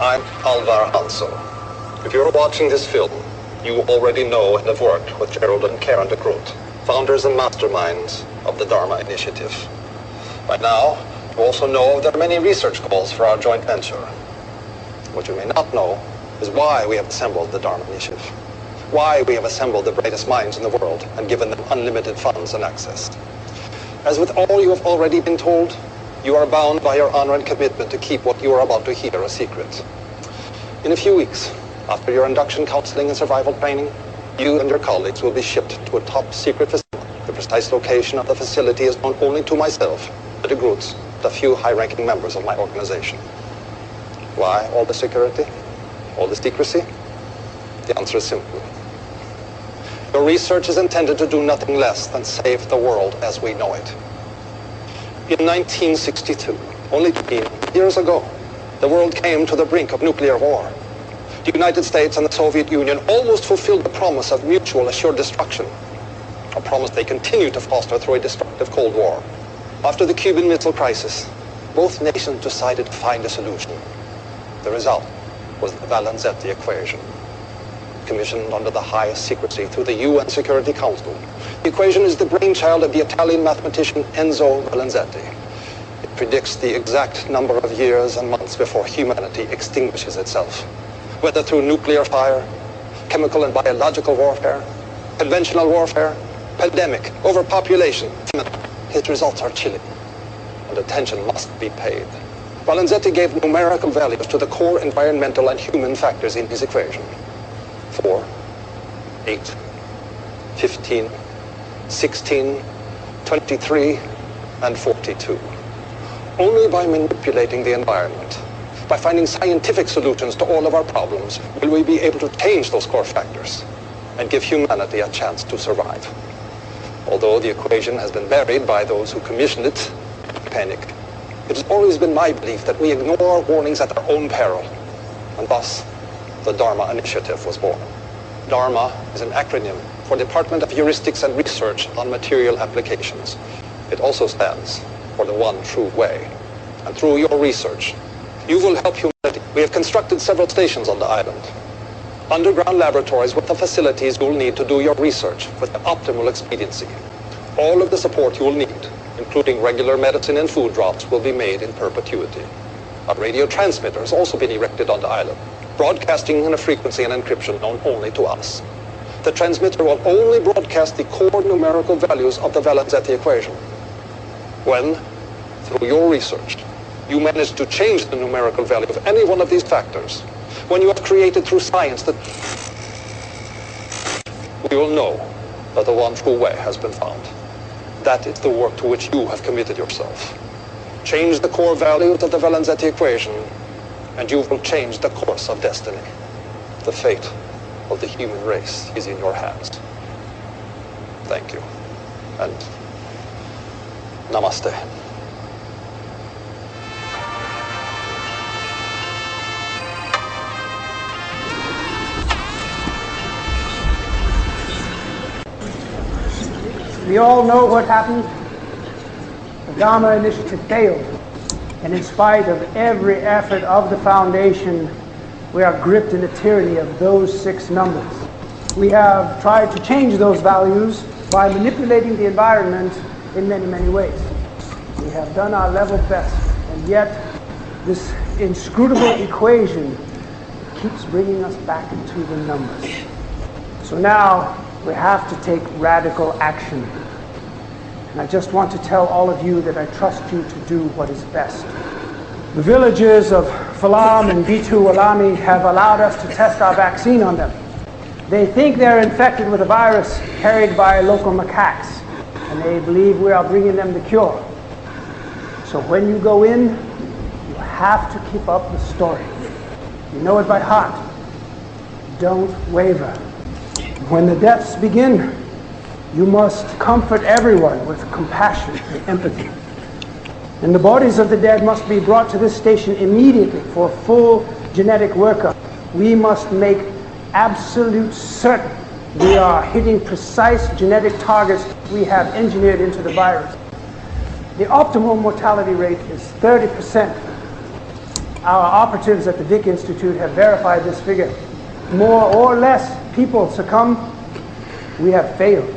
I'm Alvar Hanso. If you're watching this film, you already know and have worked with Gerald and Karen de Groot, founders and masterminds of the DHARMA initiative. By now, you also know there are many research calls for our joint venture. What you may not know is why we have assembled the DHARMA initiative, why we have assembled the brightest minds in the world and given them unlimited funds and access. As with all you have already been told, you are bound by your honor and commitment to keep what you are about to hear a secret. In a few weeks, after your induction counseling and survival training, you and your colleagues will be shipped to a top secret facility. The precise location of the facility is known only to myself, the de Groots, and a few high-ranking members of my organization. Why all the security? All the secrecy? The answer is simple. Your research is intended to do nothing less than save the world as we know it. In 1962, only 15 years ago, the world came to the brink of nuclear war. The United States and the Soviet Union almost fulfilled the promise of mutual assured destruction, a promise they continue to foster through a destructive Cold War. After the Cuban Missile Crisis, both nations decided to find a solution. The result was the Valenzetti equation, commissioned under the highest secrecy through the UN Security Council. The equation is the brainchild of the Italian mathematician Enzo Valenzetti. It predicts the exact number of years and months before humanity extinguishes itself, whether through nuclear fire, chemical and biological warfare, conventional warfare, pandemic, overpopulation. His results are chilling, and attention must be paid. Valenzetti gave numerical values to the core environmental and human factors in his equation. 4, 8, 15, 16, 23, and 42. Only by manipulating the environment, by finding scientific solutions to all of our problems, will we be able to change those core factors and give humanity a chance to survive. Although the equation has been buried by those who commissioned it, panic. It has always been my belief that we ignore warnings at our own peril, and thus the DHARMA initiative was born. DHARMA is an acronym for Department of Heuristics and Research on Material Applications. It also stands for the one true way. And through your research, you will help humanity. We have constructed several stations on the island, underground laboratories with the facilities you will need to do your research with the optimal expediency. All of the support you will need, including regular medicine and food drops, will be made in perpetuity. A radio transmitter has also been erected on the island, broadcasting in a frequency and encryption known only to us. The transmitter will only broadcast the core numerical values of the Valenzetti equation. When, through your research, you manage to change the numerical value of any one of these factors, when you have created through science that we will know that the one true way has been found. That is the work to which you have committed yourself. Change the core values of the Valenzetti equation, and you will change the course of destiny. The fate of the human race is in your hands. Thank you, and namaste. We all know what happened. The DHARMA initiative failed. And in spite of every effort of the foundation, we are gripped in the tyranny of those 6 numbers. We have tried to change those values by manipulating the environment in many, many ways. We have done our level best, and yet this inscrutable equation keeps bringing us back into the numbers. So now we have to take radical action. And I just want to tell all of you that I trust you to do what is best. The villagers of Falam and Bitu Walami have allowed us to test our vaccine on them. They think they're infected with a virus carried by local macaques, and they believe we are bringing them the cure. So when you go in, you have to keep up the story. You know it by heart. Don't waver. When the deaths begin, you must comfort everyone with compassion and empathy. And the bodies of the dead must be brought to this station immediately for full genetic workup. We must make absolute certain we are hitting precise genetic targets we have engineered into the virus. The optimal mortality rate is 30%. Our operatives at the Vic Institute have verified this figure. More or less people succumb. We have failed.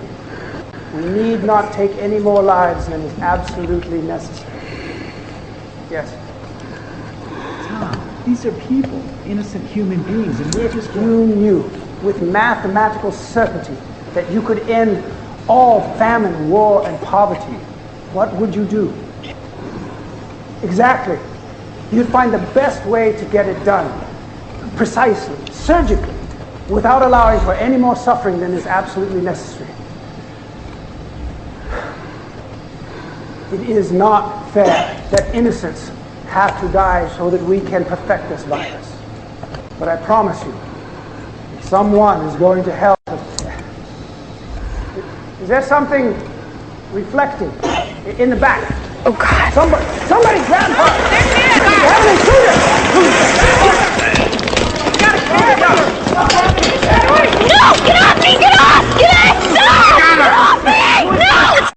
We need not take any more lives than is absolutely necessary. Yes? Tom, these are people, innocent human beings, and we're just... You knew with mathematical certainty that you could end all famine, war, and poverty. What would you do? Exactly. You'd find the best way to get it done. Precisely, surgically, without allowing for any more suffering than is absolutely necessary. It is not fair that innocents have to die so that we can perfect this virus. But I promise you, someone is going to help us. Is there something reflecting in the back? Oh, God. Somebody grab her! There's me! Heavenly, shoot her!